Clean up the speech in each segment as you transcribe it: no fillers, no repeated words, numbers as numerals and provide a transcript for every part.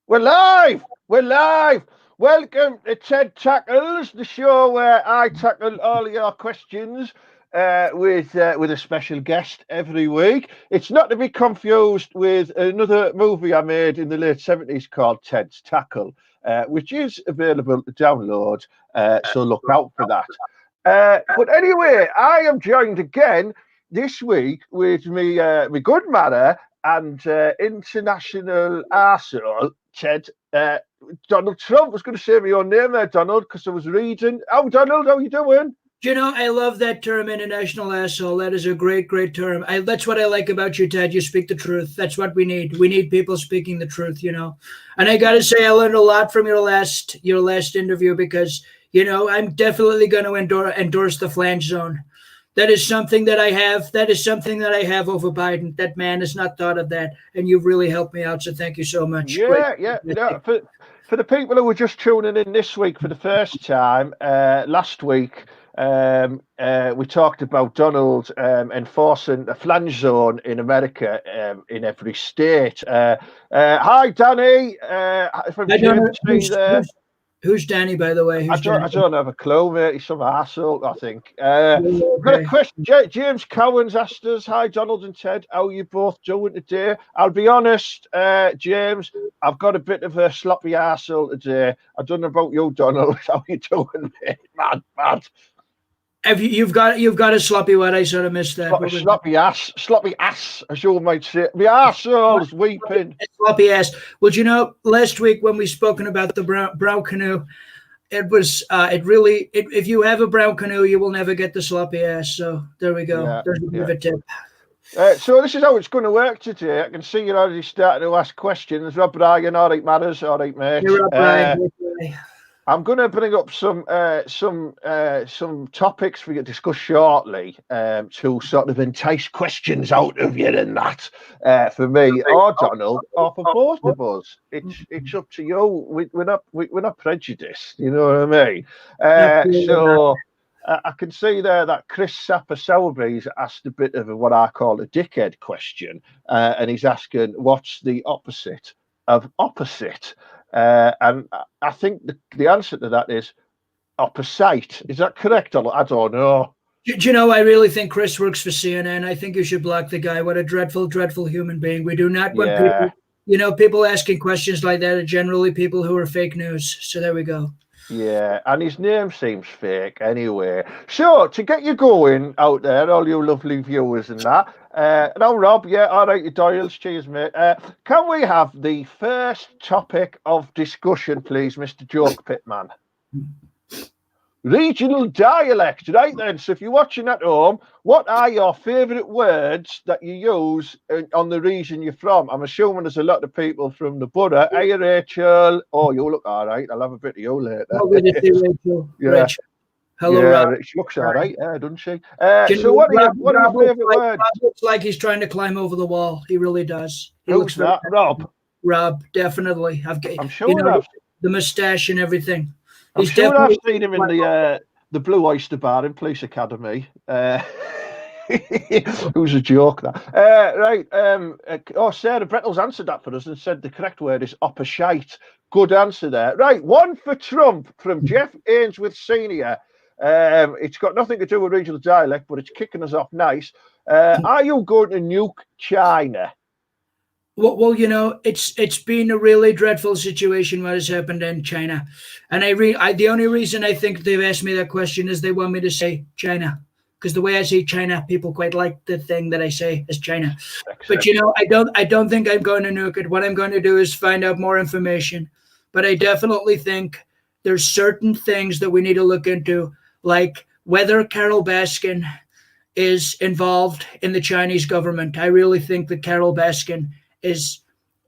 We're live. We're live. Welcome to Ted Tackles, the show where I tackle all your questions with a special guest every week. It's not to be confused with another movie I made in the late 70s called Ted's Tackle, which is available to download. So look out for that. But anyway, I am joined again this week with me good manner and international arsehole, Ted. Donald Trump. Was going to say my own name there, Donald, because I was reading. Oh, Donald, how you doing? You know, I love that term, international asshole. That is a great, great term. That's what I like about you, Ted. You speak the truth. That's what we need. We need people speaking the truth, you know. And I got to say, I learned a lot from your last interview because, you know, I'm definitely going to endorse the flange zone. That is something that I have. That is something that I have over Biden. That man has not thought of that, and you've really helped me out. So thank you so much. Yeah, yeah. No, for the people who were just tuning in this week for the first time, last week we talked about Donald enforcing the flange zone in America in every state. Hi, Danny. From I don't James know who's Danny, by the way. I don't have a clue, mate. He's some arsehole, I think. Okay. Got a question. James Cowan's asked us, hi, Donald and Ted, how are you both doing today? I'll be honest, James, I've got a bit of a sloppy arsehole today. I don't know about you, Donald. How you doing, mate? Mad. You've got a sloppy what? I sort of missed that. Sloppy ass, as you might say. My arsehole's weeping. Sloppy ass. Well, you know, last week when we spoken about the brown canoe, it was if you have a brown canoe, you will never get the sloppy ass. So there we go. Yeah, There's a bit of a tip. So this is how it's going to work today. I can see you're already starting to ask questions. Rob Bryan, all right, matters, all right, mate. You're up, Brian. I'm going to bring up some topics we can discuss shortly to sort of entice questions out of you and that for me or Donald or for both of us. It's up to you. We're not prejudiced. You know what I mean? So I can see there that Chris Sapper-Sowerby's asked a bit of what I call a dickhead question, and he's asking what's the opposite of opposite. And I think the answer to that is opposite. Is that correct? I don't know. Do you know, I really think Chris works for CNN. I think you should block the guy. What a dreadful, dreadful human being. We do not want people, you know, people asking questions like that are generally people who are fake news. So there we go. Yeah, and his name seems fake anyway. So, to get you going out there, all you lovely viewers and that, now, Rob, yeah, all right, you Doyles, cheers, mate. Can we have the first topic of discussion, please, Mr. Joke Pitman? Regional dialect, right then. So if you're watching at home, what are your favourite words that you use on the region you're from? I'm assuming there's a lot of people from the borough. Hey, Rachel. Oh, you look all right. I'll have a bit of you later. Oh, we did see Rachel. Yeah. Rachel. Hello, yeah, Rob. she looks all right, doesn't she? So what are your favourite words? Rob looks like he's trying to climb over the wall. He really does. Who's that? Rob? Rob, definitely. I'm sure the moustache and everything. I'm sure I've seen him in the Blue Oyster Bar in Police Academy. Who's a joke that? Right. Sarah Brettles answered that for us and said the correct word is opposite. Good answer there. Right. One for Trump from Jeff Ainsworth Senior. It's got nothing to do with regional dialect, but it's kicking us off nice. Are you going to nuke China? Well, you know, it's been a really dreadful situation what has happened in China, and the only reason I think they've asked me that question is they want me to say China, because the way I say China, people quite like the thing that I say as China. But you know, I don't think I'm going to nuke it. What I'm going to do is find out more information. But I definitely think there's certain things that we need to look into, like whether Carol Baskin is involved in the Chinese government. I really think that Carol Baskin is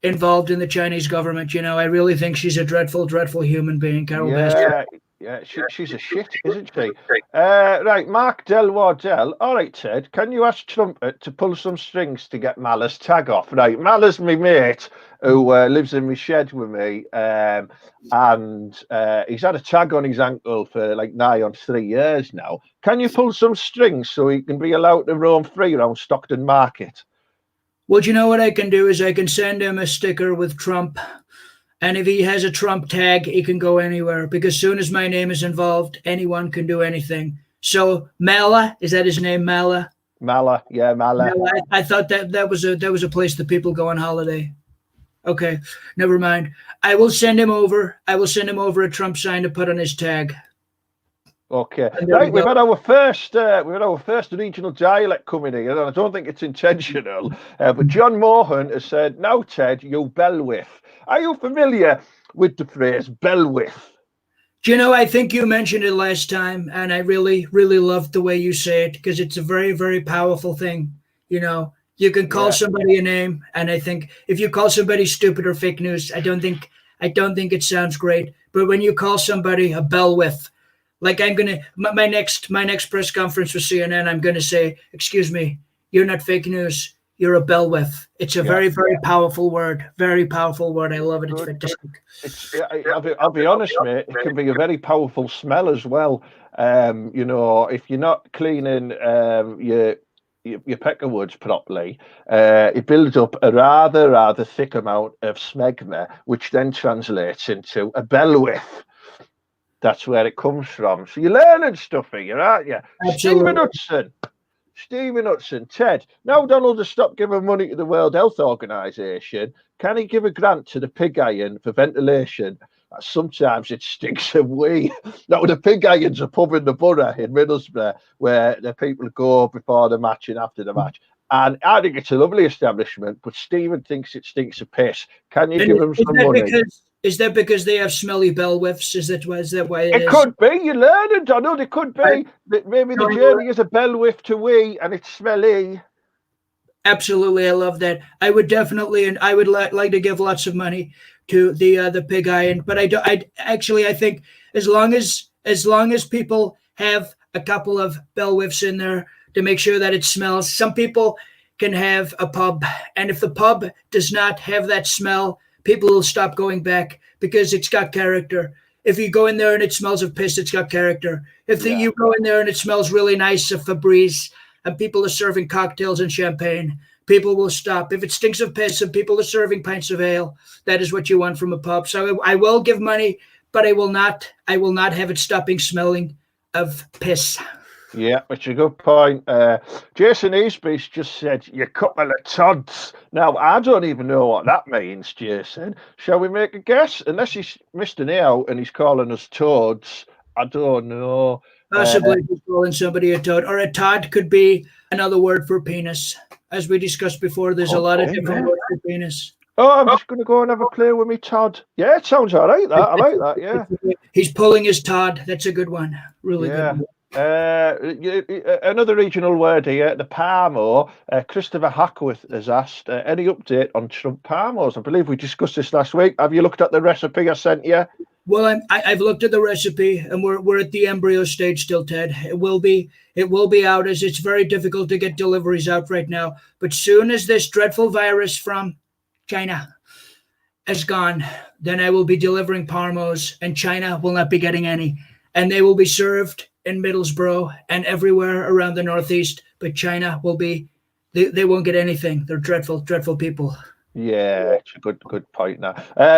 involved in the Chinese government. You know, I really think she's a dreadful, dreadful human being, Carol Baskin. Yeah, she's a shit, isn't she? Right, Mark Del Wardell. All right, Ted, can you ask Trumpet to pull some strings to get Mal's tag off? Right, Mal's my mate who lives in my shed with me, and he's had a tag on his ankle for like nigh on 3 years now. Can you pull some strings so he can be allowed to roam free around Stockton Market? Well, you know what I can do is I can send him a sticker with Trump And if he has a Trump tag, he can go anywhere because as soon as my name is involved, anyone can do anything. So Mala, is that his name? Mala. Mala, yeah, Mala. Mala. I thought that was a place that people go on holiday. Okay, never mind. I will send him over. I will send him over a Trump sign to put on his tag. Okay, right. We've had our first regional dialect coming in, and I don't think it's intentional. But John Mohan has said, "Now, Ted, you bellwith." Are you familiar with the phrase bellwith? Do you know, I think you mentioned it last time, and I really, really loved the way you say it because it's a very, very powerful thing. You know, you can call somebody a name, and I think if you call somebody stupid or fake news, I don't think it sounds great. But when you call somebody a bellwith, like I'm gonna my next press conference for CNN, I'm gonna say, "Excuse me, you're not fake news. You're a bellwith." It's a very, very powerful word. Very powerful word. I love it. It's fantastic. I'll be honest, mate. It can be a very powerful smell as well. You know, if you're not cleaning your peckerwoods properly, it builds up a rather thick amount of smegma, which then translates into a bellwith. That's where it comes from. So you're learning stuff here, aren't you? Absolutely. Stephen Hudson, Ted. Now Donald has stopped giving money to the World Health Organization. Can he give a grant to the pig iron for ventilation? Sometimes it stinks of wee. Now the pig iron's a pub in the borough in Middlesbrough where the people go before the match and after the match. And I think it's a lovely establishment, but Stephen thinks it stinks of piss. Can you give him some money? Is that because they have smelly bellwiths? Is that why it is? Could be. You learn it, Donald. It could be that maybe the journey is a bellwith to wee and it's smelly. Absolutely, I love that. I would definitely, and I would like to give lots of money to the pig iron. But I think as long as people have a couple of bellwiths in there to make sure that it smells. Some people can have a pub, and if the pub does not have that smell, people will stop going back because it's got character. If you go in there and it smells of piss, it's got character. If you go in there and it smells really nice of Febreze and people are serving cocktails and champagne, people will stop. If it stinks of piss and people are serving pints of ale, that is what you want from a pub. So I will give money, but I will not have it stopping smelling of piss. Yeah, which is a good point. Jason Eastby's just said, "You couple of tods." Now, I don't even know what that means, Jason. Shall we make a guess? Unless he's missed an out and he's calling us toads. I don't know. Possibly he's calling somebody a toad. Or a tod could be another word for penis. As we discussed before, there's a lot of different words for penis. Oh, I'm just going to go and have a play with me Todd. Yeah, it sounds all right, that. I like that, yeah. He's pulling his Todd. That's a good one. Really good one. Another regional word here, the Parmo. Christopher Hackworth has asked, any update on Trump Parmos? I believe we discussed this last week. Have you looked at the recipe I sent you? Well, I've looked at the recipe, and we're at the embryo stage still, Ted. It will be out, as it's very difficult to get deliveries out right now. But soon as this dreadful virus from China is gone, then I will be delivering Parmos, and China will not be getting any, and they will be served in Middlesbrough and everywhere around the Northeast, but China will be, they won't get anything. They're dreadful, dreadful people. Yeah, it's a good point now.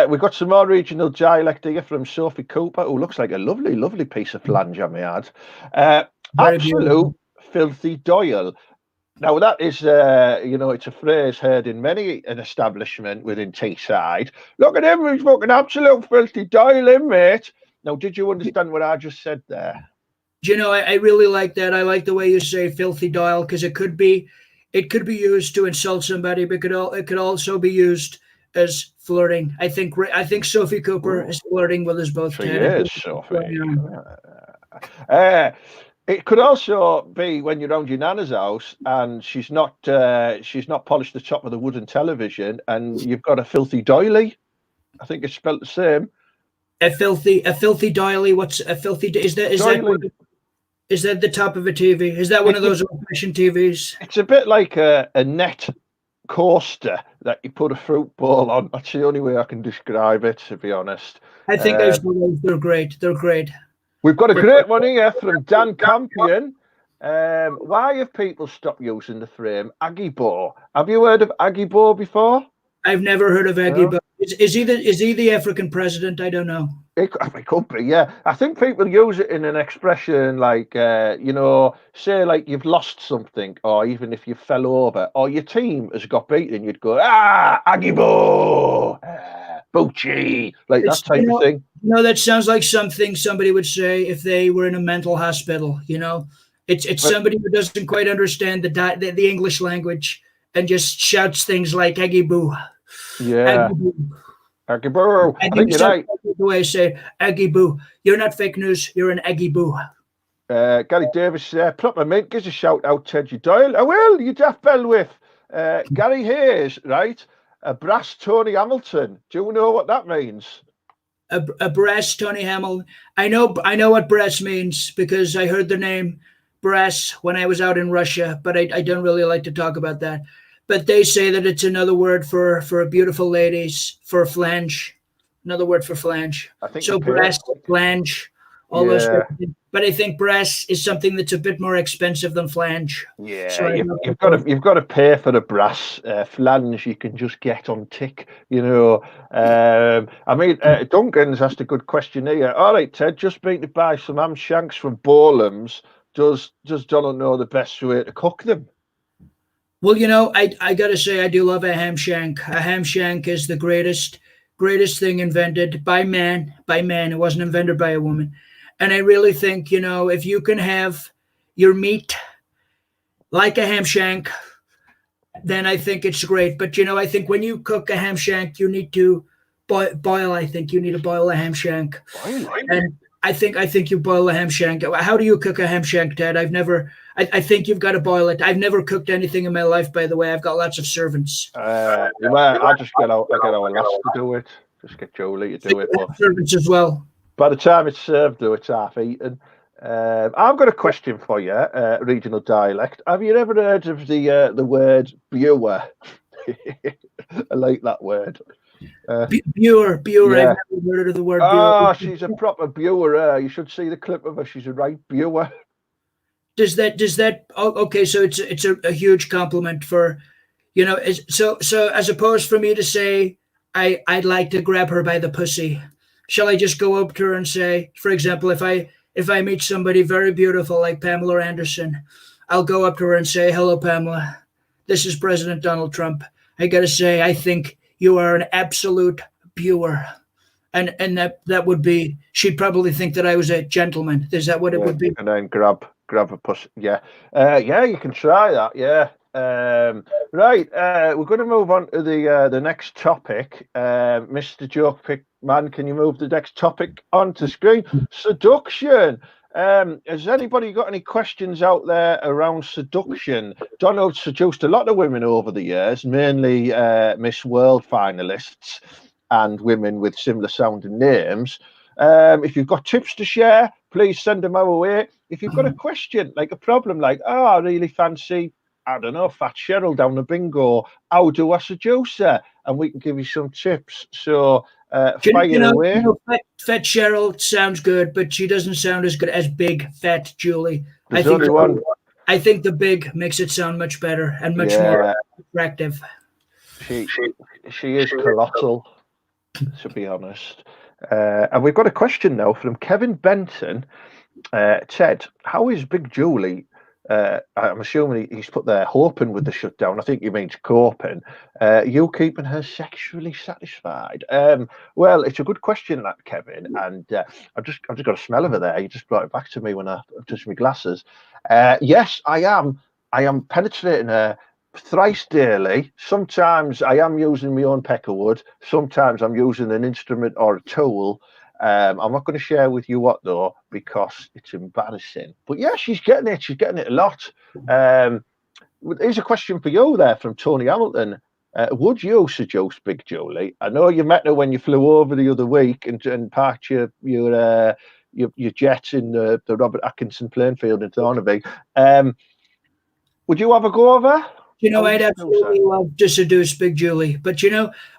We've got some more regional dialect here from Sophie Cooper, who looks like a lovely, lovely piece of flange, I may add. Absolute filthy Doyle. Now, that is, it's a phrase heard in many an establishment within Teesside. Look at him, he's fucking absolute filthy Doyle, mate. Now, did you understand what I just said there? You know, I really like that. I like the way you say "filthy Doyle" because it could be used to insult somebody, but it could also be used as flirting. I think Sophie Cooper is flirting with us both. She is, Sophie. It could also be when you're around your nana's house and she's not polished the top of the wooden television, and you've got a filthy doily. I think it's spelled the same. A filthy doily. What's a filthy? Is that the top of a TV? Is that one of those old-fashioned TVs? It's a bit like a net coaster that you put a fruit bowl on. That's the only way I can describe it, to be honest. I think I've seen those. They're great. They're gregreat. We've got a great one here from Dan Campion. Why have people stopped using the frame Aggie Bo? Have you heard of Aggie Bo before? I've never heard of Aggie No? Boo. Is he the African president? I don't know. It could be, yeah. I think people use it in an expression like, say like you've lost something, or even if you fell over, or your team has got beaten, you'd go, Agibo, Bucci, like that It's type of thing. that sounds like something somebody would say if they were in a mental hospital. It's But somebody who doesn't quite understand the English language and just shouts things like Aggie Boo, yeah, Aggie Boo. Agibo, I I think think it you're sounds right. like the way I say Aggie Boo. You're not fake news. You're an Aggie Boo. Gary Davis, proper mate, gives a shout out, Teddy Doyle. I will, you daft bell with. Gary Hayes, right? A brass Tony Hamilton. Do you know what that means? A brass Tony Hamill. I know what brass means because I heard the name brass when I was out in Russia, but I don't really like to talk about that. But they say that it's another word for beautiful ladies, for flange, another word for flange. I think you So pay. brass, flange, all those. Yeah. But I think brass is something that's a bit more expensive than flange. Yeah, So I you've don't you've got know. to you've got to pay for the brass flange you can just get on tick. I mean, Duncan's asked a good question here. All right, Ted, just been to buy some ham shanks from Borlam's. Does Donald know the best way to cook them? Well, I gotta say I do love a ham shank. A ham shank is the greatest thing invented by man. By man, it wasn't invented by a woman. And I really think if you can have your meat like a ham shank, then I think it's great. But I think when you cook a ham shank, you need to boil. I think you need to boil a ham shank, Boil it. and I think you boil a ham shank. How do you cook a ham shank, Ted? I've never. I think you've got to boil it. I've never cooked anything in my life, by the way. I've got lots of servants. Well, I get our lass to do it. Just get Jolie to do it. But Servants as well. by the time it's served, though, it's half eaten. I've got a question for you, regional dialect. Have you ever heard of the word "brewer"? I like that word. Brewer. I've Yeah. never heard of the word brewer. Oh, she's a proper brewer. You should see the clip of her. She's a right brewer. Does that? Oh, okay, so it's a huge compliment for so as opposed for me to say I'd like to grab her by the pussy. Shall I just go up to her and say, for example, if I meet somebody very beautiful like Pamela Anderson, I'll go up to her and say, "Hello, Pamela. This is President Donald Trump. I gotta say, I think you are an absolute brewer." And that would be, she'd probably think that I was a gentleman. Is that what it Yeah, would be? and then grab a pussy. Yeah, yeah, you can try that. Yeah. Right. We're going to move on to the next topic. Mr. Joke Pick Man, can you move the next topic onto screen? Seduction. Has anybody got any questions out there around seduction? Donald seduced a lot of women over the years, mainly Miss World finalists and women with similar sounding names. If you've got tips to share, please send them our way. If you've got a question, like a problem, like, oh, I really fancy, I don't know, Fat Cheryl down the bingo, how do I seduce her? And we can give you some tips. So fire away. Fat Cheryl sounds good, but she doesn't sound as good as Big Fat Julie. I There's think only one. I think the big makes it sound much better and much more Yeah, attractive. she is colossal, to be honest. And we've got a question now from Kevin Benton. Ted, how is Big Julie? I'm assuming he's put there hoping with the shutdown. I think he means coping. You keeping her sexually satisfied? Well, it's a good question, that Kevin. And I've just got a smell of it there. You just brought it back to me when I touched my glasses. Yes, I am. I am penetrating her thrice daily. Sometimes I am using my own peckerwood. Sometimes I'm using an instrument or a tool. I'm not going to share with you what though, because it's embarrassing. But yeah, she's getting it. She's getting it a lot. Here's a question for you there from Tony Hamilton. Would you seduce Big Julie? I know you met her when you flew over the other week and parked your jet in the Robert Atkinson playing field in Thornaby. Would you have a go over? I'd absolutely love to seduce Big Julie, but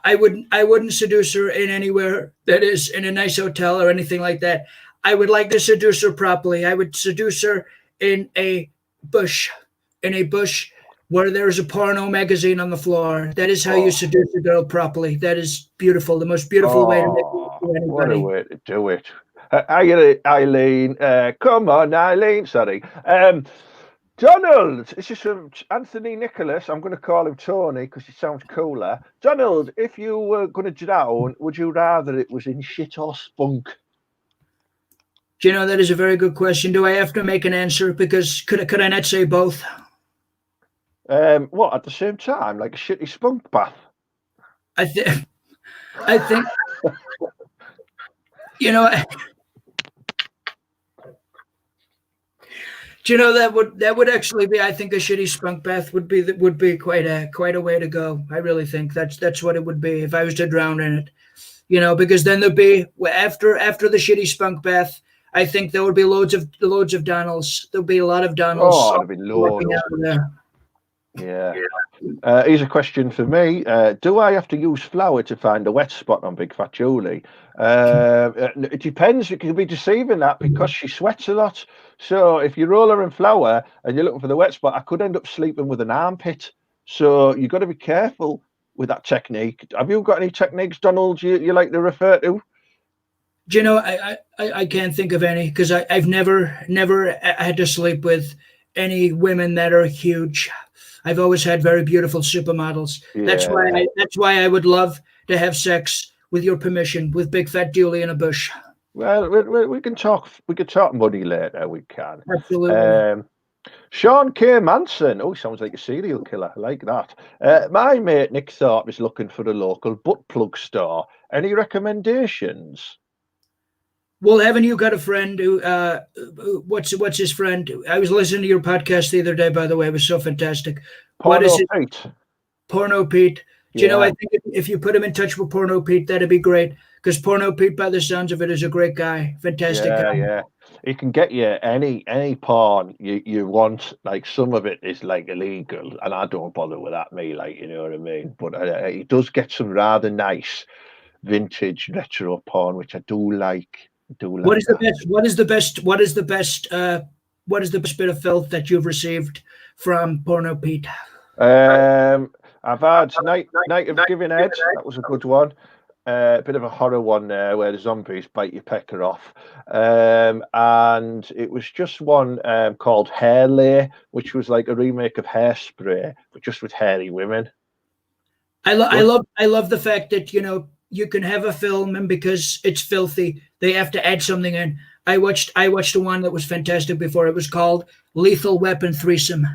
I wouldn't seduce her in anywhere that is in a nice hotel or anything like that. I would like to seduce her properly. I would seduce her in a bush, where there's a porno magazine on the floor. That is how you Oh, seduce a girl properly. That is beautiful. The most beautiful way to make it oh, to what a anybody. way to do it. Eileen, come on, Eileen. Sorry. Donald, this is from Anthony Nicholas. I'm going to call him Tony because he sounds cooler. Donald, if you were going to drown, would you rather it was in shit or spunk? Do you know, that is a very good question. Do I have to make an answer? Because could I not say both? What, at the same time, like a shitty spunk bath? I think I think you know. Do you know, that would actually be, I think, a shitty spunk bath would be quite a way to go. I really think that's what it would be if I was to drown in it. Because then there'd be, after the shitty spunk bath. I think there would be loads of Donalds. There'll be a lot of Donalds Oh, there'd be working loads. out of there. Yeah. Here's a question for me. Do I have to use flour to find a wet spot on Big Fat Julie? It depends. It can be deceiving that because she sweats a lot. So if you roll her in flour and you're looking for the wet spot, I could end up sleeping with an armpit. So you've got to be careful with that technique. Have you got any techniques, Donald, you like to refer to? Do you know, I can't think of any because I've never had to sleep with any women that are huge. I've always had very beautiful supermodels. That's why Yeah. I would love to have sex, with your permission, with Big Fat Julie in a bush. Well, we can talk. We can talk money later. We can. Absolutely. Um, Sean K. Manson. Oh, sounds like a serial killer. I like that. My mate Nick Thorpe is looking for a local butt plug store. Any recommendations? Well, haven't you got a friend what's his friend? I was listening to your podcast the other day, by the way. It was so fantastic. What is Porno it? Pete. Porno Pete. Do you know, I Yeah, think if you put him in touch with Porno Pete, that'd be great. Because Porno Pete, by the sounds of it, is a great guy. Fantastic yeah, guy. yeah. He can get you any porn you want. Like some of it is like illegal, and I don't bother with that. Me, like you know what I mean. But he does get some rather nice vintage retro porn, which I do like. I do What like is the that. best? What is the best? What is the best bit of filth that you've received from Porno Pete? I've had Night of Giving Head. That was a good one. A bit of a horror one there where the zombies bite your pecker off. And it was just one called Hair Lay, which was like a remake of Hairspray, but just with hairy women. I, lo- I Good. love I love the fact that you can have a film, and because it's filthy, they have to add something in. I watched the one that was fantastic before. It was called Lethal Weapon Threesome.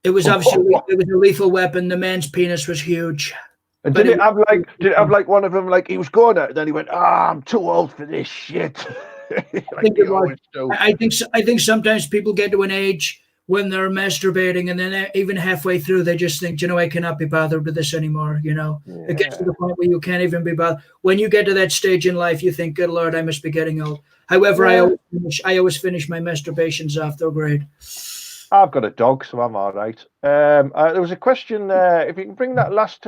It was obviously it was a lethal weapon. The man's penis was huge, And but it was. did it have like one of them like he was going at it, then he went, I'm too old for this shit. I Like think he it was. always do. I think sometimes people get to an age when they're masturbating, and then even halfway through, they just think, I cannot be bothered with this anymore. It gets to Yeah. the point where you can't even be bothered. When you get to that stage in life, you think, "Good Lord, I must be getting old." However, I Yeah. always finish, I always finish my masturbations off. They're great. I've got a dog, so I'm all right. There was a question. If you can bring that last.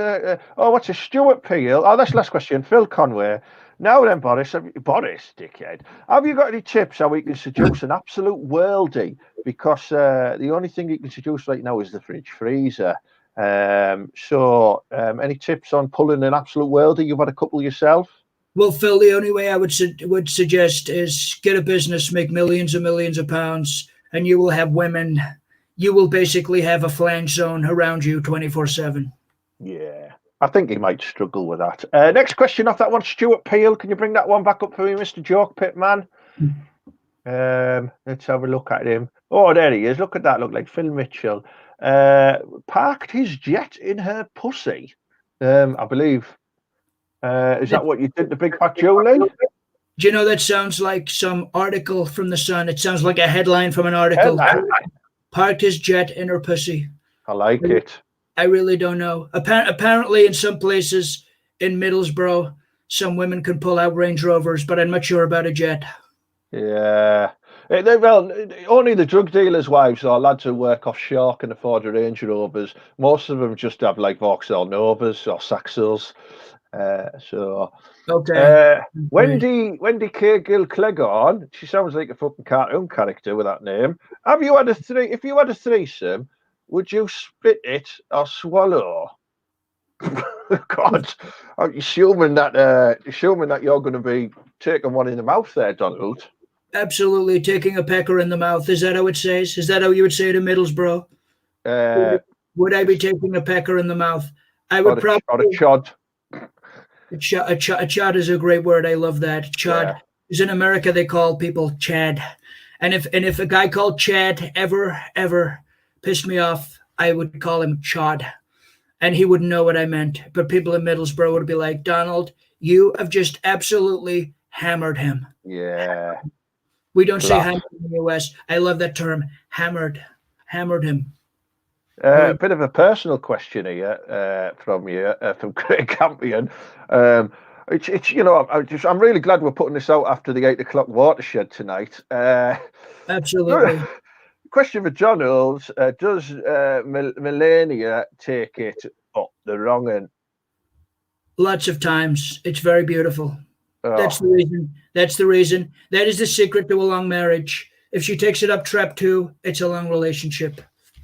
What's a Stuart Peel? Oh, that's the last question. Phil Conway. Now then, Boris, dickhead. Have you got any tips how we can seduce an absolute worldie? Because the only thing you can seduce right now is the fridge freezer. Any tips on pulling an absolute worldie? You've had a couple yourself. Well, Phil, the only way I would suggest is get a business, make millions and millions of pounds, and you will have women. You will basically have a flange zone around you 24/7. Yeah, I think he might struggle with that. Next question off that one, Stuart Peel. Can you bring that one back up for me, Mr. Joke Pit Man? Let's have a look at him. Oh, there he is. Look at that. Look like Phil Mitchell. Parked his jet in her pussy. I believe. Is that what you did to Big Fat Julie? Do you know, that sounds like some article from the Sun? It sounds like a headline from an article. Hello. Parked his jet in her pussy. I like it. I really don't know. Apparently, in some places in Middlesbrough, some women can pull out Range Rovers, but I'm not sure about a jet. Yeah. Well, only the drug dealers' wives or lads who work offshore can afford a Range Rovers. Most of them just have like Vauxhall Novas or Saxos. So Okay. Great. Wendy K. Gill Cleghorn, she sounds like a fucking cartoon character with that name. Have you had a three? If you had a threesome, would you spit it or swallow? God, I'm assuming that you're going to be taking one in the mouth there, Donald. Absolutely, taking a pecker in the mouth. Is that how it says? Is that how you would say it in Middlesbrough? Uh, Would I be it's taking a pecker in the mouth? I or would a probably. chod. A chad is a great word. I love that. Chad. Yeah, Because in America they call people Chad, and if a guy called Chad ever pissed me off, I would call him Chod, and he wouldn't know what I meant. But people in Middlesbrough would be like, Donald, you have just absolutely hammered him. yeah. We don't say Class. hammered in the US. I love that term. Hammered him. A Really. bit of a personal question here from you, from Craig Campion. It's I'm really glad we're putting this out after the 8 o'clock watershed tonight. Absolutely. Question for John Earls: does Melania take it up the wrong end? Lots of times. It's very beautiful. That's Oh, the reason. That's the reason. That is the secret to a long marriage. If she takes it up trap two, it's a long relationship.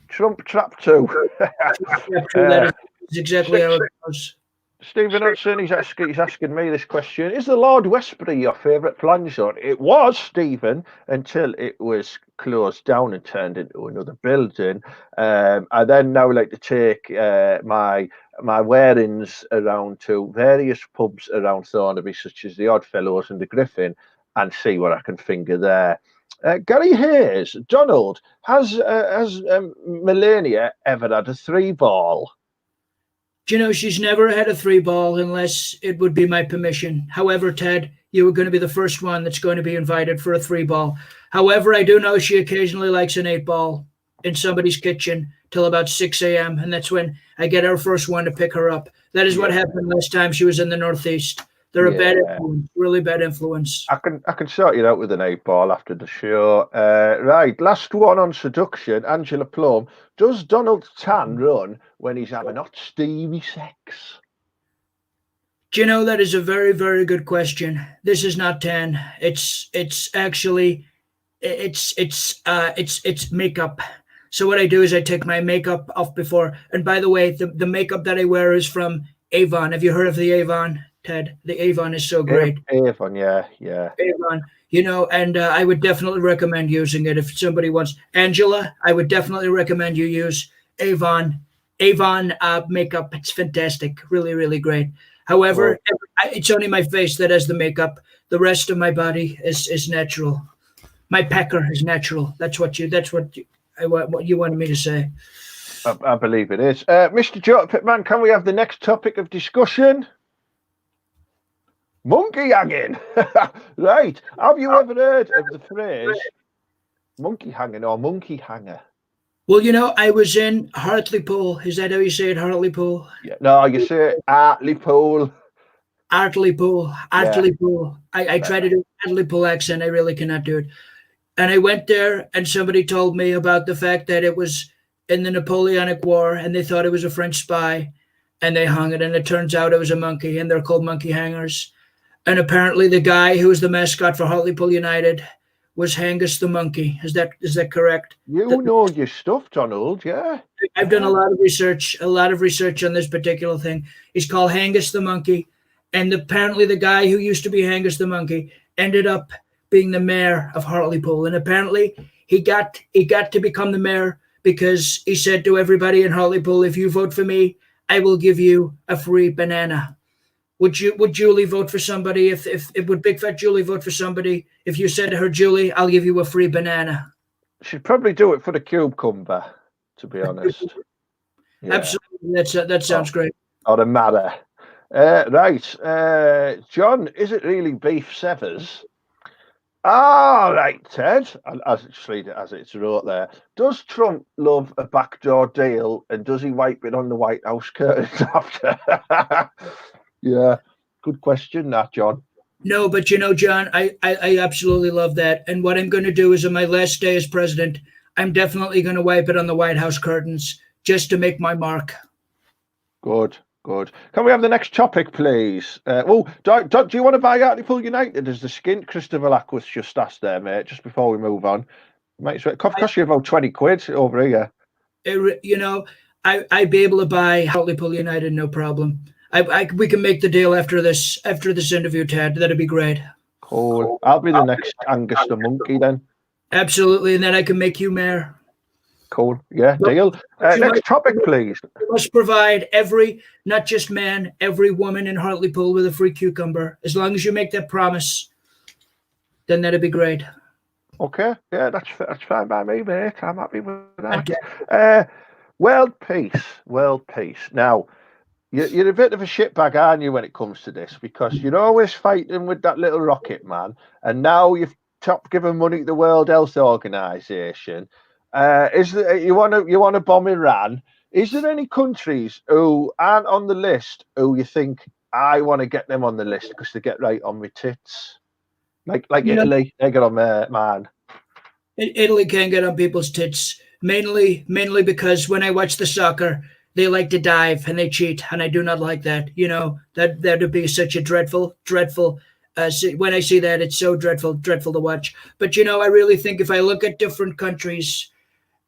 Trump trap too. Trap two, that uh, is exactly how it goes. Stephen Hudson, he's asking me this question. Is the Lord Westbury your favourite plan zone? It was, Stephen, until it was closed down and turned into another building. I then now like to take my wearings around to various pubs around Thornaby, such as the Oddfellows and the Griffin, and see what I can finger there. Gary Hayes, Donald, has Melania ever had a three ball? Do you know she's never had a three ball unless it would be my permission. However, Ted, you were going to be the first one that's going to be invited for a three ball. However, I do know she occasionally likes an eight ball in somebody's kitchen till about 6 a.m. And that's when I get our first one to pick her up. That is what Yeah, happened last time she was in the Northeast. They're a bad yeah. influence, really bad influence. I can sort you out with an eight ball after the show. Right, last one on seduction. Angela Plum. Does Donald Tan run when he's having hot steamy sex? Do you know that is a very, very good question. This is not 10. It's actually it's makeup. So what I do is I take my makeup off before. And by the way, the makeup that I wear is from Avon. Have you heard of the Avon, Ted? The Avon is so great. Avon, yeah, yeah. Avon, and I would definitely recommend using it if somebody wants. Angela, I would definitely recommend you use Avon. Avon makeup. It's fantastic. Really, really great. Well, However, it's only my face that has the makeup. The rest of my body is natural. My pecker is natural. What you wanted me to say. I believe it is. Mr. Joe Pittman, can we have the next topic of discussion? Monkey hanging. Right. Have you ever heard of the phrase monkey hanging or monkey hanger? Well, I was in Hartlepool. Is that how you say it, Hartlepool? Yeah. No, you say Hartlepool. Hartlepool. Yeah. Hartlepool. I try to do a Hartlepool accent. I really cannot do it. And I went there, and somebody told me about the fact that it was in the Napoleonic War, and they thought it was a French spy, and they hung it. And it turns out it was a monkey, and they're called monkey hangers. And apparently, the guy who was the mascot for Hartlepool United was Hangus the monkey. Is that correct? You know your stuff, Donald. Yeah. I've done a lot of research on this particular thing. He's called Hangus the monkey, and apparently, the guy who used to be Hangus the monkey ended up being the mayor of Hartlepool. And apparently he got to become the mayor because he said to everybody in Hartlepool, if you vote for me, I will give you a free banana. Would Julie vote for somebody if would Big Fat Julie vote for somebody if you said to her, Julie, I'll give you a free banana? She'd probably do it for the cucumber, to be honest. Yeah. Absolutely. That sounds great. Or the matter. Right. John, is it really beef severs? Right, Ted. I'll just read it as it's wrote there. Does Trump love a backdoor deal, and does he wipe it on the White House curtains after? Yeah, good question, that, John. No, but John, I absolutely love that. And what I'm going to do is on my last day as president, I'm definitely going to wipe it on the White House curtains just to make my mark. Good. Can we have the next topic, please? Do you want to buy Hartlepool United as the skint? Christopher Lack was just asked there, mate, just before we move on. Might cost you about 20 quid over here. You know, I'd be able to buy Hartlepool United, no problem. We can make the deal after this interview, Ted. That'd be great. Cool. I'll be the next Angus the Monkey then. Absolutely, and then I can make you mayor. Cool. Yeah, deal. Next topic, please. You must provide not just man, every woman in Hartlepool with a free cucumber. As long as you make that promise, then that'd be great. Okay. Yeah, that's fine by me, mate. I'm happy with that. Okay. World peace. World peace. Now, you're a bit of a shitbag, aren't you, when it comes to this? Because you're always fighting with that little rocket man, and now you've given money to the World Health Organization. You want to bomb Iran? Is there any countries who aren't on the list who you think I want to get them on the list because they get right on my tits? Like Italy, they get on mine. Italy can get on people's tits mainly because when I watch the soccer, they like to dive and they cheat, and I do not like that. That would be such a dreadful. When I see that, it's so dreadful to watch. But I really think if I look at different countries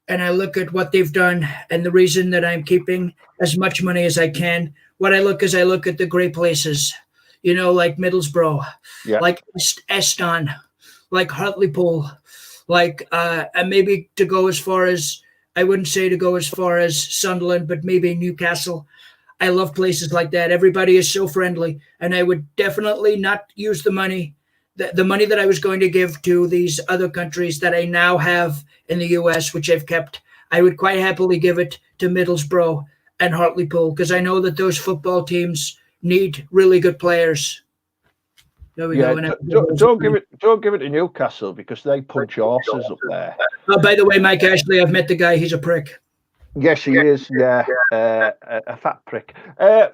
and I look at what they've done and the reason that I'm keeping as much money as I can, what I look at the great places, like Middlesbrough, like Eston, like Hartlepool, like and maybe to go as far as, I wouldn't say to go as far as Sunderland, but maybe Newcastle. I love places like that. Everybody is so friendly, and I would definitely not use the money that I was going to give to these other countries that I now have in the US, which I've kept. I would quite happily give it to Middlesbrough and Hartlepool because I know that those football teams need really good players. There we go. Don't give it to Newcastle because they punch horses up there. Oh, by the way, Mike Ashley, I've met the guy. He's a prick. Yes, he is. Yeah, a fat prick.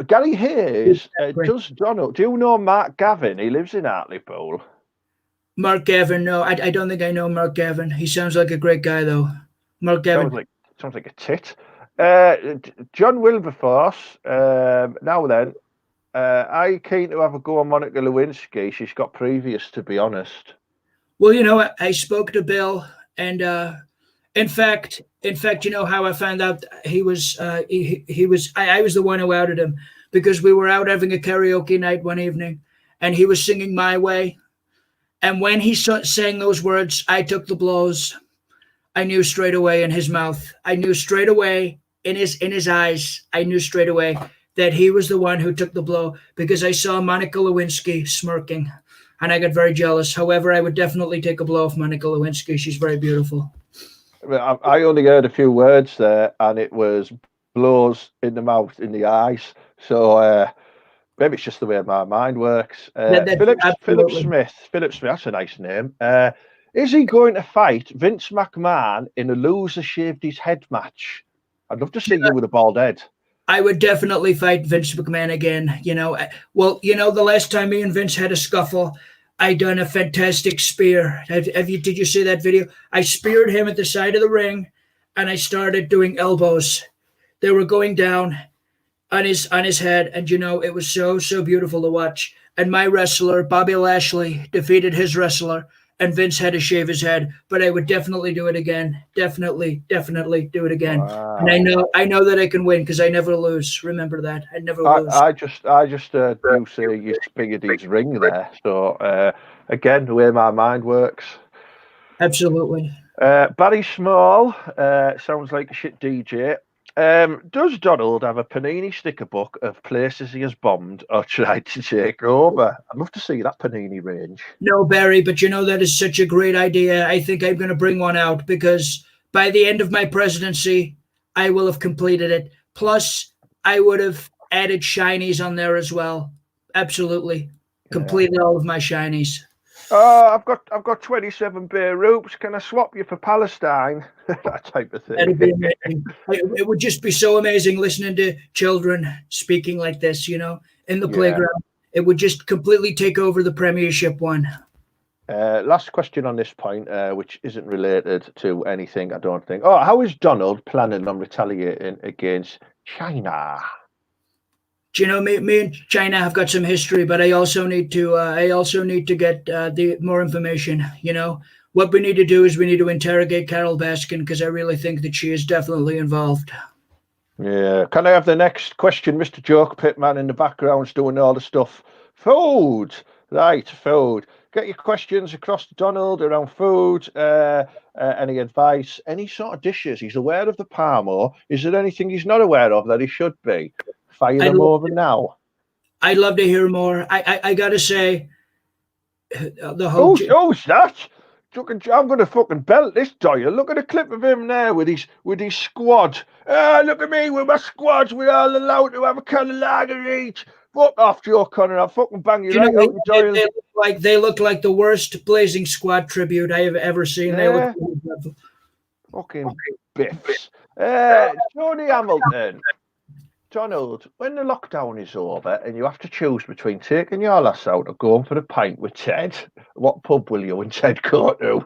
Gary Hayes, does Donald? Do you know Mark Gavin? He lives in Hartlepool. Mark Gavin? No, I don't think I know Mark Gavin. He sounds like a great guy, though. Mark Gavin sounds like a tit. John Wilberforce. Now then, are you keen to have a go on Monica Lewinsky? She's got previous, to be honest. Well, I spoke to Bill, and in fact, how I found out he was I was the one who outed him because we were out having a karaoke night one evening, and he was singing My Way, and when he sang those words, I took the blows. I knew straight away in his mouth. I knew straight away in his eyes. I knew straight away that he was the one who took the blow because I saw Monica Lewinsky smirking, and I got very jealous. However, I would definitely take a blow off Monica Lewinsky. She's very beautiful. I only heard a few words there, and it was blows in the mouth, in the eyes. So maybe it's just the way my mind works. Philip Smith, that's a nice name. Is he going to fight Vince McMahon in a loser shaved his head match? I'd love to see you with a bald head. I would definitely fight Vince McMahon again. The last time me and Vince had a scuffle, I done a fantastic spear. Did you see that video? I speared him at the side of the ring, and I started doing elbows. They were going down on his head, and it was so beautiful to watch. And my wrestler, Bobby Lashley, defeated his wrestler, and Vince had to shave his head. But I would definitely do it again. Definitely do it again. Wow. And I know that I can win because I never lose. Remember that. I never lose. I just do say you speared his ring there. So again, the way my mind works. Absolutely. Barry Small sounds like a shit DJ. Does Donald have a Panini sticker book of places he has bombed or tried to take over? I'd love to see that Panini range. No, Barry, but that is such a great idea. I think I'm going to bring one out because by the end of my presidency, I will have completed it. Plus, I would have added shinies on there as well. Absolutely. Completed all of my shinies. Oh, I've got 27 Beiruts. Can I swap you for Palestine? That type of thing. That'd be amazing. It would just be so amazing listening to children speaking like this, in the playground. It would just completely take over the Premiership one. Last question on this point, which isn't related to anything, I don't think. Oh, how is Donald planning on retaliating against China? Me and China have got some history, but I also need to get the more information. what we need to do is we need to interrogate Carol Baskin because I really think that she is definitely involved. Yeah. Can I have the next question, Mr. Joke Pitman in the background's doing all the stuff? Food. Right, food. Get your questions across to Donald around food. Any advice? Any sort of dishes? He's aware of the Parmo. Is there anything he's not aware of that he should be? Fire them over now. I'd love to hear more. I gotta say, the whole Who's that? I'm gonna fucking belt this Doyle. Look at a clip of him there with his squad. Look at me with my squads. We're all allowed to have a can of lager each. Fuck off, Joe Connor. I'll fucking bang you right out, Doyle. They look like the worst Blazing Squad tribute I have ever seen. Yeah. Fucking biffs. Tony Hamilton. Donald, when the lockdown is over and you have to choose between taking your lass out or going for a pint with Ted, what pub will you and Ted go to?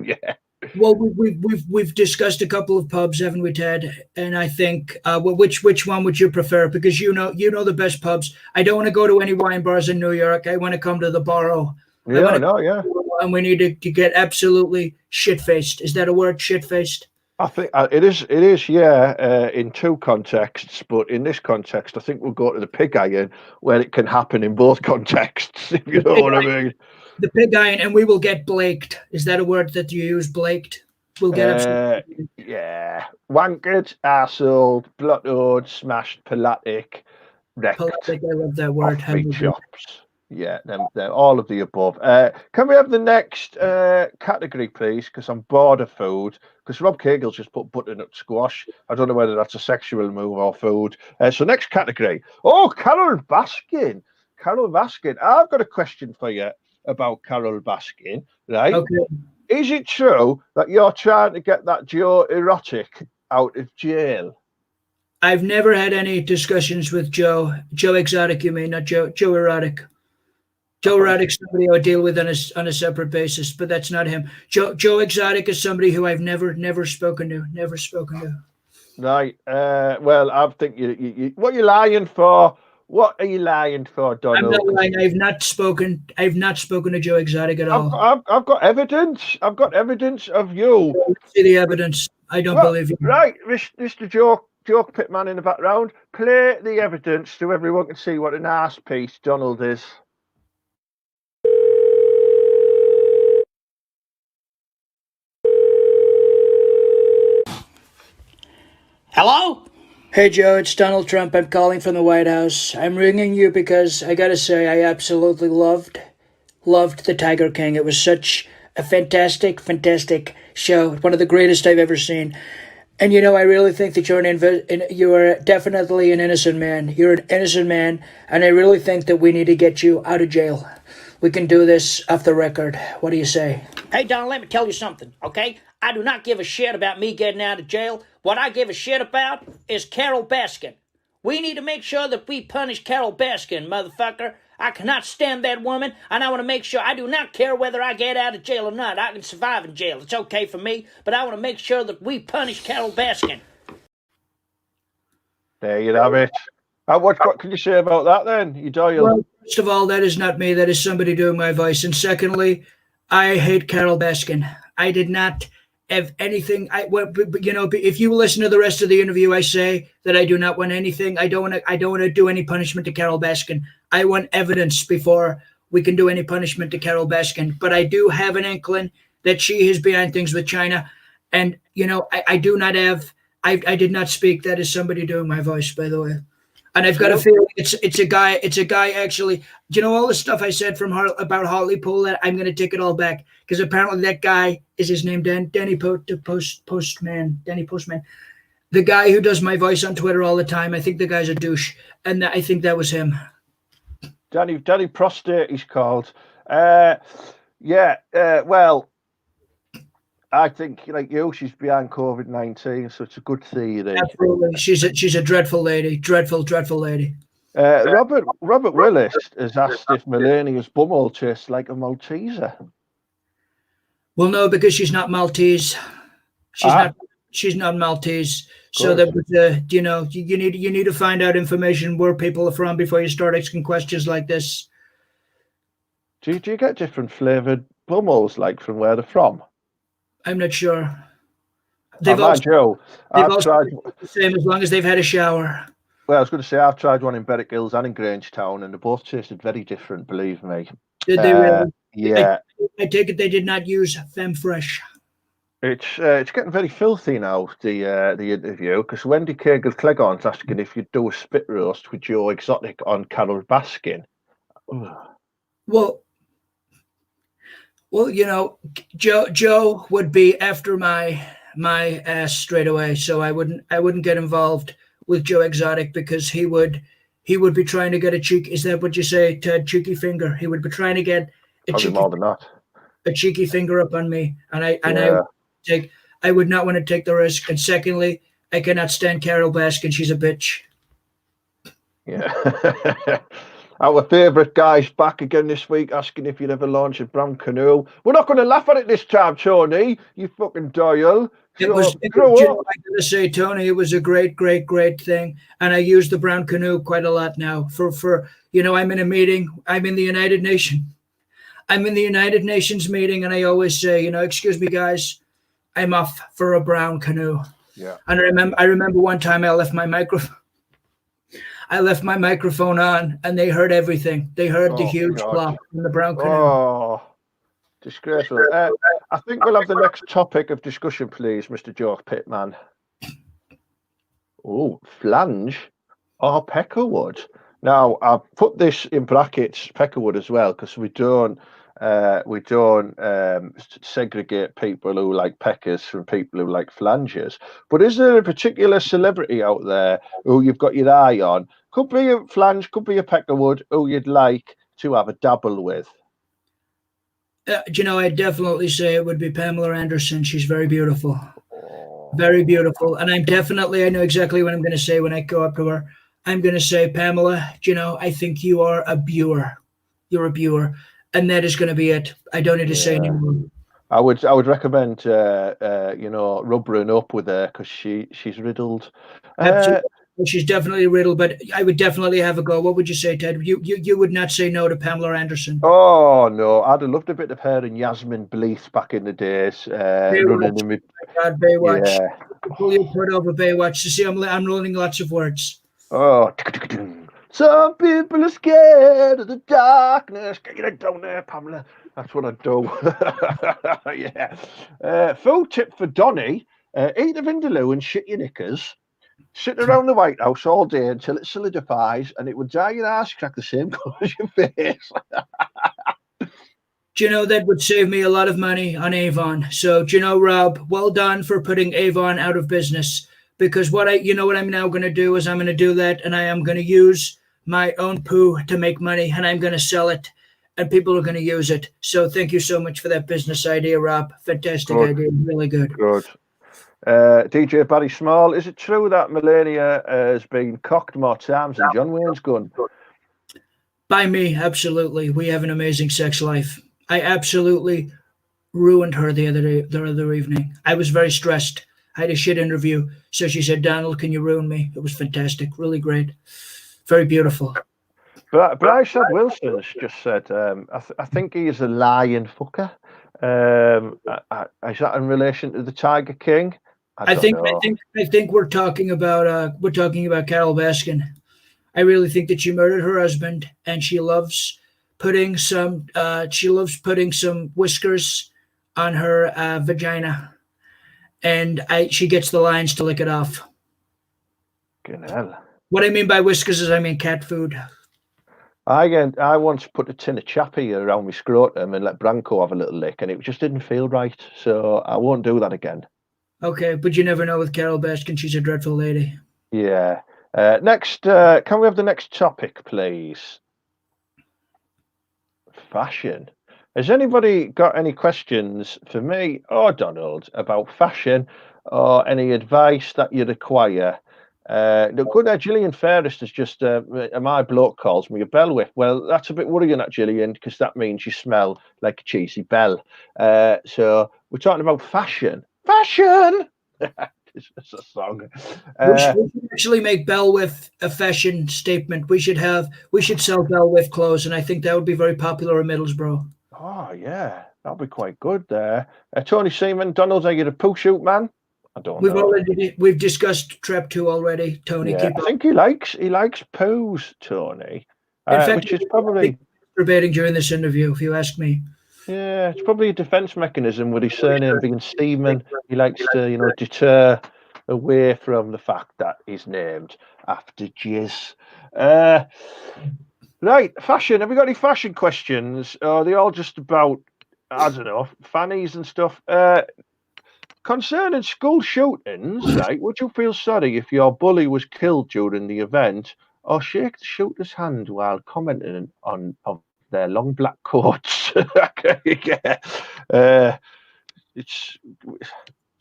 Yeah. Well, we've discussed a couple of pubs, haven't we, Ted? And I think which one would you prefer? Because you know the best pubs. I don't want to go to any wine bars in New York. I want to come to the Borough. Yeah, yeah. And we need to get absolutely shit faced. Is that a word? Shit faced. I think it is, yeah, in two contexts, but in this context, I think we'll go to the Pig Iron where it can happen in both contexts, if you know what I mean. The Pig Iron, and we will get blaked. Is that a word that you use, blaked? We'll get yeah, wankered, arsehole, blottoed, smashed, pelatic, wrecked. Pelatic, I love that word. Chops. Yeah, they're all of the above. Can we have the next category, please? Because I'm bored of food. Because Rob Cagle's just put butternut squash. I don't know whether that's a sexual move or food. So next category. Oh, Carol Baskin. Carol Baskin. I've got a question for you about Carol Baskin, right? Okay. Is it true that you're trying to get that Joe Erotic out of jail? I've never had any discussions with Joe Exotic, you mean, not Joe Erotic. Joe Erotic's somebody I would deal with on a separate basis, but that's not him. Joe Exotic is somebody who I've never spoken to. Never spoken to. Right. Well, I think you what are you lying for? What are you lying for, Donald? I'm not lying. I've not spoken to Joe Exotic at all. I've got evidence. I've got evidence of you. See the evidence. I don't believe you. Right, Mr. Joke Pitman in the background. Play the evidence so everyone can see what an arse piece Donald is. Hello? Hey, Joe, it's Donald Trump. I'm calling from the White House. I'm ringing you because I gotta say I absolutely loved The Tiger King. It was such a fantastic show. One of the greatest I've ever seen. And you know, I really think that you are definitely an innocent man. You're an innocent man, and I really think that we need to get you out of jail. We can do this off the record. What do you say? Hey, Donald, let me tell you something, okay? I do not give a shit about me getting out of jail. What I give a shit about is Carol Baskin. We need to make sure that we punish Carol Baskin, motherfucker. I cannot stand that woman, and I want to make sure I do not care whether I get out of jail or not. I can survive in jail. It's okay for me, but I want to make sure that we punish Carol Baskin. There you have it. What can you say about that then, you Doyle? Well, first of all, that is not me. That is somebody doing my voice. And secondly, I hate Carol Baskin. I did not have anything. If you listen to the rest of the interview, I say that I do not want anything. I don't want to do any punishment to Carol Baskin. I want evidence before we can do any punishment to Carol Baskin. But I do have an inkling that she is behind things with China. And, I do not have, I did not speak. That is somebody doing my voice, by the way. And I've got a feeling it's a guy actually. Do you know all the stuff I said about Hartlepool? That I'm going to take it all back because apparently that guy is his name Danny Postman. The guy who does my voice on Twitter all the time. I think the guy's a douche, and I think that was him. Danny Prostate, he's called. Well, I think, like you, she's behind COVID-19, so it's a good theory. Absolutely, she's a dreadful lady, dreadful lady. Robert Willis has asked if Melania's bumhole tastes like a Malteser. Well, no, because she's not Maltese. She's not Maltese. So that was, you need to find out information where people are from before you start asking questions like this. Do you get different flavored bumholes like from where they're from? I'm not sure. Oh, They've mind you, I've also tried. the same as long as they've had a shower. Well, I was going to say I've tried one in Berwick Hills and in Grangetown, and they both tasted very different. Believe me. Did they really? Yeah, I take it they did not use Femme Fresh. it's getting very filthy now. The interview, because Wendy Cagle Clegon's asking if you'd do a spit roast with Joe Exotic on Carol Baskin. Well, you know, Joe would be after my ass straight away, so I wouldn't get involved with Joe Exotic because he would be trying to get a cheek. Is that what you say, Ted? Cheeky finger. He would be trying to get Probably more than that. a cheeky finger up on me, and Yeah. I would not want to take the risk. And secondly, I cannot stand Carol Baskin. She's a bitch. Yeah. Our favourite guy's back again this week, asking if you'd ever launch a brown canoe. We're not going to laugh at it this time, Tony. You fucking dial. It was, grow you up. know, I gotta say, Tony, it was a great thing, and I use the brown canoe quite a lot now. For I'm in a meeting. I'm in the United Nations. I'm in the United Nations meeting, and I always say, excuse me, guys, I'm off for a brown canoe. Yeah. And I remember one time I left my microphone. I left my microphone on, and they heard everything. They heard the huge plop from the brown canoe. Oh, disgraceful. I think we'll have the next topic of discussion, please, Mr. George Pittman. Oh, flange or peckerwood. Now, I've put this in brackets, peckerwood as well, because we don't segregate people who like peckers from people who like flanges. But is there a particular celebrity out there who you've got your eye on? Could be a flange, could be a peckerwood, who you'd like to have a dabble with? I'd definitely say it would be Pamela Anderson. She's very beautiful. Very beautiful. And I know exactly what I'm going to say when I go up to her. I'm going to say, Pamela, I think you are a Buer. You're a Buer. And that is going to be it. I don't need to say anymore. I would recommend, rubbering up with her because she's riddled. She's definitely riddled, but I would definitely have a go. What would you say, Ted? You would not say no to Pamela Anderson. Oh no, I'd have loved a bit of her and Yasmin Bleeth back in the days. Running in with God, Baywatch. Yeah. You put over Baywatch. You see, I'm learning lots of words. Oh, some people are scared of the darkness. Get it down there, Pamela. That's what I do. Yeah. Full tip for Donny: eat a vindaloo and shit your knickers. Sit around the White House all day until it solidifies, and it would dye your ass crack the same colour as your face. That would save me a lot of money on Avon. So, Rob, well done for putting Avon out of business. Because what I'm now going to do is I'm going to do that, and I am going to use my own poo to make money, and I'm going to sell it, and people are going to use it. So thank you so much for that business idea, Rob. Fantastic idea. Really good. Good. DJ Barry Small, is it true that Melania has been cocked more times than John Wayne's gun? By me, absolutely. We have an amazing sex life. I absolutely ruined her the other evening. I was very stressed. I had a shit interview. So she said, Donald, can you ruin me? It was fantastic. Really great. Very beautiful. But Bryce Wilson's just said, I think he is a lying fucker. Is that in relation to the Tiger King? I think we're talking about Carol Baskin. I really think that she murdered her husband, and she loves putting some whiskers on her vagina, and she gets the lions to lick it off. Good hell. What I mean by whiskers is I mean cat food. I once put a tin of chappy around my scrotum and let Branko have a little lick, and it just didn't feel right. So I won't do that again. Okay, but you never know with Carol Baskin. She's a dreadful lady. Yeah. Next, can we have the next topic, please? Fashion. Has anybody got any questions for me or Donald about fashion or any advice that you require? Gillian Fairest is just my bloke calls me a bell whip. Well, that's a bit worrying, that Gillian, because that means you smell like a cheesy bell. So we're talking about fashion. Fashion. It's a song. We should actually make Bell Whiff a fashion statement. We should sell Bell Whiff clothes, and I think that would be very popular in Middlesbrough. Oh yeah, That'll be quite good there. Tony Seaman, Donald, are you the poo shoot man? I don't know. We've discussed Trap 2 already, Tony. Yeah, I think he likes poos, Tony. In fact, Which is probably debating during this interview, if you ask me. yeah, it's probably a defence mechanism with his surname being Seaman. He likes to, deter away from the fact that he's named after jizz. Right, fashion. Have we got any fashion questions? Or are they all just about, I don't know, fannies and stuff? Concerning school shootings, right, would you feel sorry if your bully was killed during the event, or shake the shooter's hand while commenting on their long black coats? Okay, yeah. It's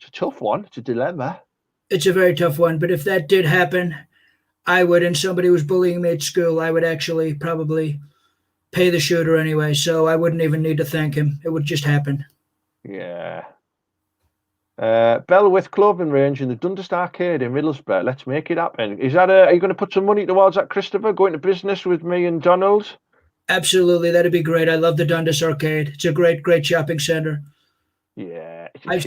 a tough one. It's a dilemma. It's a very tough one, but if that did happen, I would, and somebody was bullying me at school, I would actually probably pay the shooter anyway, so I wouldn't even need to thank him. It would just happen. Yeah. Bellwith Clothing Range in the Dundas Arcade in Middlesbrough. Let's make it happen. Is that are you going to put some money towards that, Christopher? Go into business with me and Donald? Absolutely, that'd be great. I love the Dundas Arcade. It's a great shopping center. Yeah, I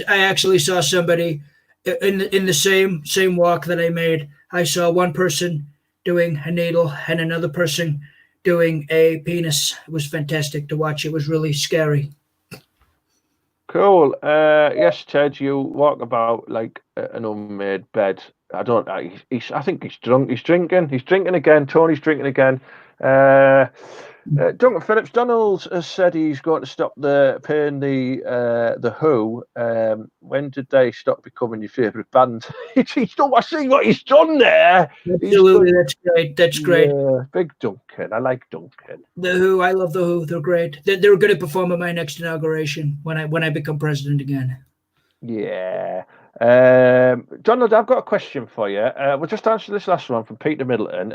actually saw somebody in the same walk that I made. I saw one person doing a needle and another person doing a penis. It was fantastic to watch. It was really scary. Cool. Yes, Ted, you walk about like an unmade bed. I think he's drunk. He's drinking again. Tony's drinking again. Duncan Phillips, Donald has said he's going to stop paying the Who. When did they stop becoming your favourite band? He's done. I see what he's done there. Absolutely, that's great. That's great. Yeah, big Duncan. I like Duncan. The Who, I love the Who. They're great. They're going to perform at my next inauguration when I become president again. Yeah. Donald, I've got a question for you. We'll just answer this last one from Peter Middleton.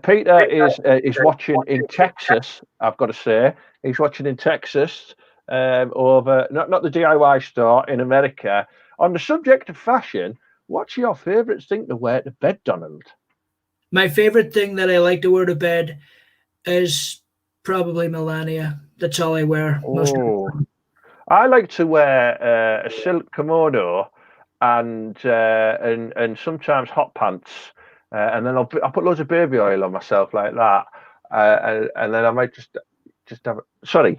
Peter is watching in Texas. I've got to say, he's watching in Texas over not the DIY store in America. On the subject of fashion, what's your favourite thing to wear to bed, Donald? My favorite thing that I like to wear to bed is probably Melania. That's all I wear. Oh, I like to wear a silk kimono and sometimes hot pants, and then I'll put loads of baby oil on myself like that, and then I might just have it. Sorry,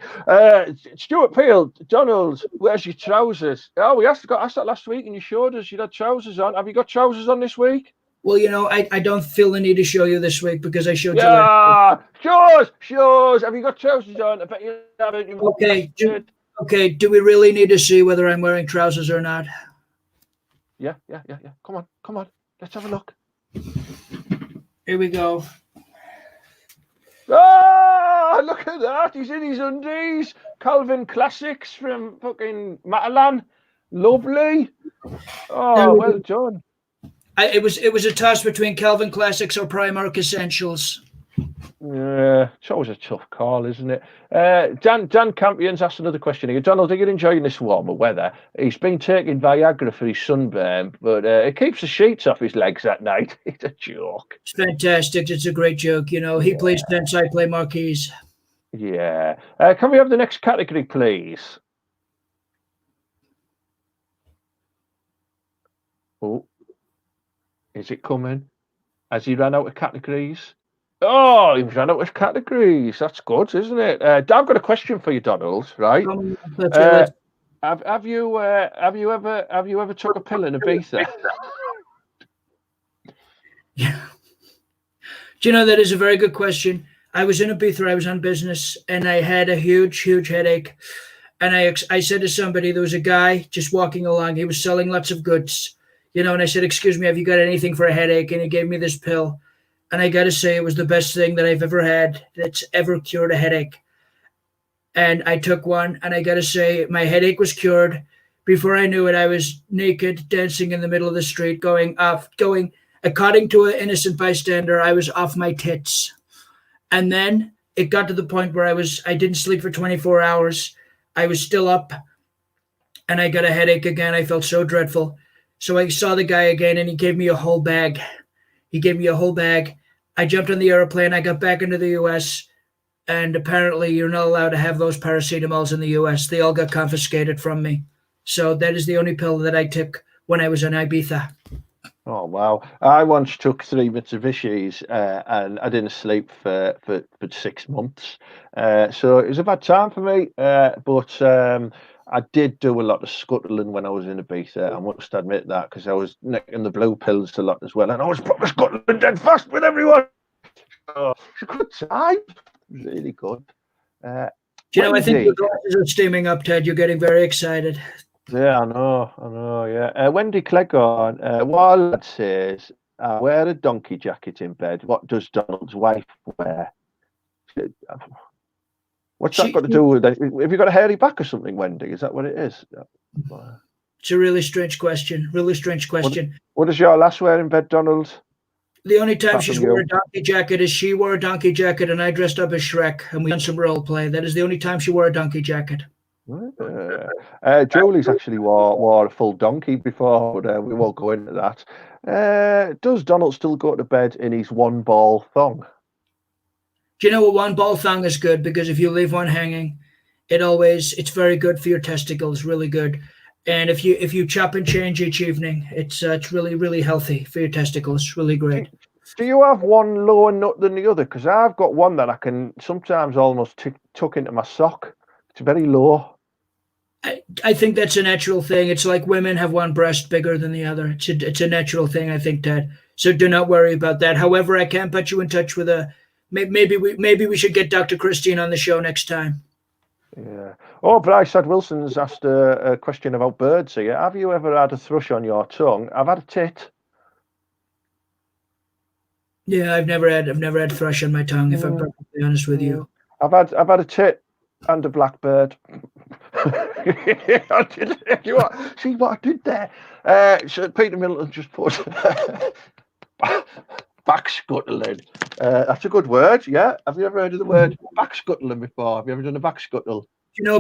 Stuart Peel, Donald, where's your trousers? Oh, we asked that last week, and you showed us you had trousers on. Have you got trousers on this week? Well, I don't feel the need to show you this week because I showed you. Yeah, shows. Have you got trousers on? I bet you haven't. Okay. Do we really need to see whether I'm wearing trousers or not? Yeah. Come on. Let's have a look. Here we go. Ah, look at that. He's in his undies. Calvin Classics from fucking Matalan. Lovely. Oh, well done. It was a toss between Calvin Classics or Primark Essentials. Yeah, it's always a tough call, isn't it? Dan Campion's asked another question here. Donald, are you enjoying this warmer weather? He's been taking Viagra for his sunburn, but it keeps the sheets off his legs at night. It's a joke. It's fantastic. It's a great joke. He plays tennis, I play marquees. Yeah. Can we have the next category, please? Oh, is it coming? Has he run out of categories? Oh, he ran out of categories. That's good, isn't it? I've got a question for you, Donald. Right? Have you ever took a pill in Ibiza? Yeah. Do you know, that is a very good question. I was in Ibiza. I was on business, and I had a huge headache. And I said to somebody, there was a guy just walking along. He was selling lots of goods, and I said, "Excuse me, have you got anything for a headache?" And he gave me this pill. And I got to say, it was the best thing that I've ever had that's ever cured a headache. And I took one, and I got to say, my headache was cured. Before I knew it, I was naked, dancing in the middle of the street, going, according to an innocent bystander, I was off my tits. And then it got to the point where I didn't sleep for 24 hours. I was still up, and I got a headache again. I felt so dreadful. So I saw the guy again, and he gave me a whole bag. I jumped on the airplane. I got back into the U.S. and apparently you're not allowed to have those paracetamols in the US. They all got confiscated from me. So that is the only pill that I took when I was in Ibiza. Oh wow! I once took 3 Mitsubishis and I didn't sleep for 6 months. So it was a bad time for me. But I did do a lot of scuttling when I was in Ibiza. I must admit that because I was nicking the blue pills a lot as well, and I was proper scuttling dead fast with everyone. Oh, it's a good time. Really good. Do you know, I think your Wendy. glasses are steaming up, Ted. You're getting very excited. Yeah, I know, yeah. Wendy Cleggon, while lad says, I wear a donkey jacket in bed. What does Donald's wife wear? What's that She, got to do with it? Have you got a hairy back or something, Wendy? Is that what it is? it's a really strange question. Really strange What, question. what does your lass wear in bed, Donald? The only time Apart she's from wore you? a donkey jacket is she wore a donkey jacket and I dressed up as Shrek and we done some role play. That is the only time she wore a donkey jacket. Julie's actually wore a full donkey before, but we won't go into that. Does Donald still go to bed in his one ball thong? Do you know what, one ball thong is good because if you leave one hanging, it's very good for your testicles, really good. And if you chop and change each evening, it's really healthy for your testicles, really great. Do you have one lower nut than the other? Because I've got one that I can sometimes almost tuck into my sock. It's very low. I think that's a natural thing. It's like women have one breast bigger than the other. It's a natural thing, I think, Ted. So do not worry about that. However, I can put you in touch with a maybe we should get Dr. Christine on the show next time. Yeah. Oh, Bryce had Wilson's asked a question about birds here. Have you ever had a thrush on your tongue? I've had a tit. Yeah, I've never had thrush on my tongue, if I'm perfectly honest with you. I've had a tit and a blackbird. I did, see what I did there? So Peter Middleton just put back scuttling. That's a good word, yeah. Have you ever heard of the word back scuttling before? Have you ever done a back scuttle? You know,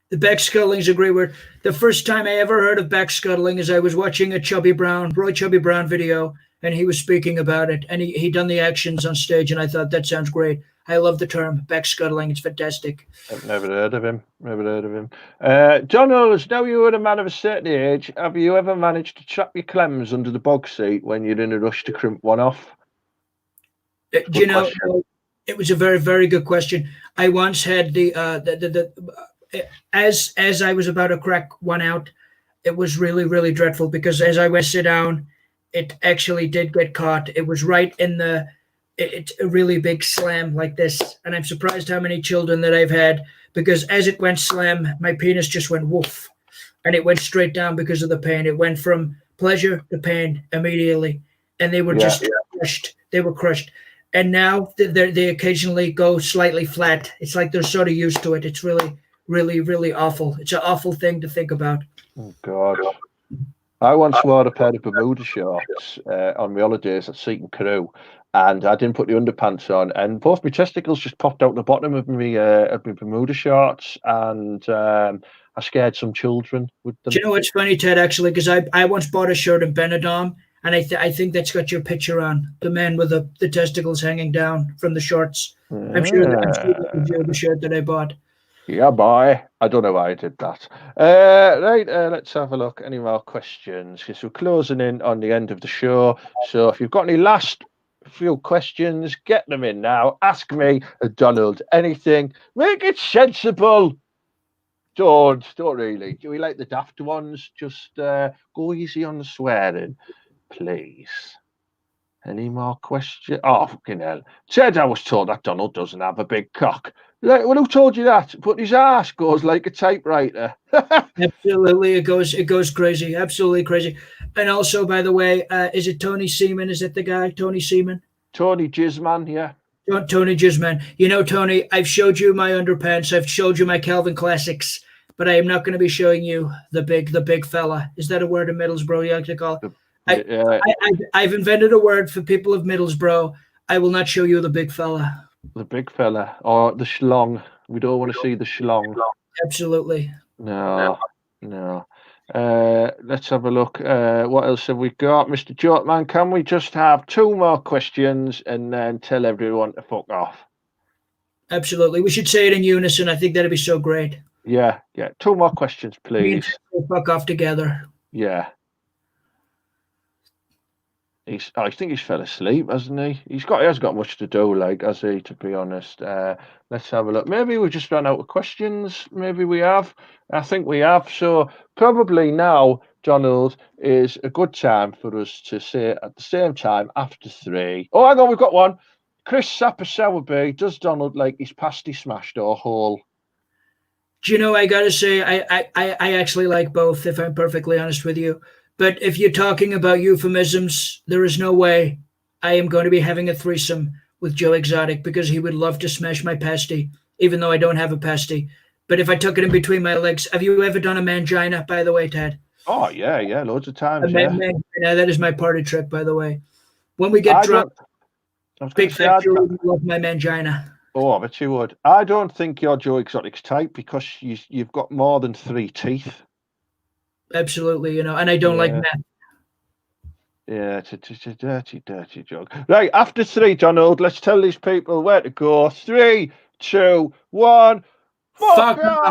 the back scuttling is a great word. The first time I ever heard of back scuttling is I was watching a Roy Chubby Brown video, and he was speaking about it, and he done the actions on stage, and I thought that sounds great. I love the term back scuttling. It's fantastic. I've never heard of him. Donald, now you're a man of a certain age, have you ever managed to trap your clems under the bog seat when you're in a rush to crimp one off? Do you know, it was a very good question. I once had as I was about to crack one out, it was really dreadful because as I went to sit down, it actually did get caught. It was right in it's a really big slam like this, and I'm surprised how many children that I've had because as it went slam, my penis just went woof, and it went straight down because of the pain. It went from pleasure to pain immediately, and they were just crushed. They were crushed. And now they occasionally go slightly flat. It's like they're sort of used to it. It's really awful. It's an awful thing to think about. Oh, God. I once wore a pair of Bermuda shorts on my holidays at Seaton Crew, and I didn't put the underpants on, and both my testicles just popped out the bottom of my Bermuda shorts, and I scared some children with them. Do you know what's funny, Ted, actually? Because I once bought a shirt in Benidorm, and I think that's got your picture on, the man with the testicles hanging down from the shorts. I'm sure that's the shirt that I bought. Yeah, boy. I don't know why I did that. Right, let's have a look. Any more questions? Because we're closing in on the end of the show. So if you've got any last few questions, get them in now. Ask me, Donald, anything. Make it sensible. Don't really. Do we like the daft ones? Just go easy on the swearing, please. Any more questions? Oh, fucking hell. Ted, I was told that Donald doesn't have a big cock. Like, well, who told you that? But his ass goes like a typewriter. Absolutely, it goes crazy. Absolutely crazy. And also, by the way, is it Tony Seaman? Is it the guy, Tony Seaman? Tony Jizzman, yeah. Tony Jizzman. You know, Tony, I've showed you my underpants. I've showed you my Calvin Classics, but I am not going to be showing you the big fella. Is that a word in Middlesbrough you like to call it? I've invented a word for people of Middlesbrough. I will not show you the big fella. The big fella or the schlong. We don't want to see the schlong. Absolutely. No. Let's have a look. What else have we got? Mr. Jotman, can we just have 2 more questions and then tell everyone to fuck off? Absolutely. We should say it in unison. I think that'd be so great. Yeah, yeah. 2 more questions, Me and please. Ted will fuck off together. Yeah. I think he's fell asleep, hasn't he? He has got much to do, like, has he, to be honest. Let's have a look. Maybe we've just run out of questions. Maybe we have. I think we have. So probably now, Donald, is a good time for us to say at the same time after 3. Oh, hang on, we've got one. Chris Sapper Sowerby, does Donald like his pasty smashed or whole? Do you know, I gotta say, I actually like both, if I'm perfectly honest with you. But if you're talking about euphemisms, there is no way I am going to be having a threesome with Joe Exotic because he would love to smash my pasty, even though I don't have a pasty. But if I took it in between my legs, have you ever done a mangina, by the way, Ted? Oh, yeah, yeah, loads of A times, yeah. mangina, that is my party trick, by the way. When we I get drunk, was going big to say, fat Joe would love my mangina. oh, I bet you would. I don't think you're Joe Exotic's type because you've got more than 3 teeth. Absolutely, and I don't like Yeah. meth. Yeah, it's a dirty, dirty joke. Right, after 3, Donald, let's tell these people where to go. 3, 2, 1. Fuck Fuck off!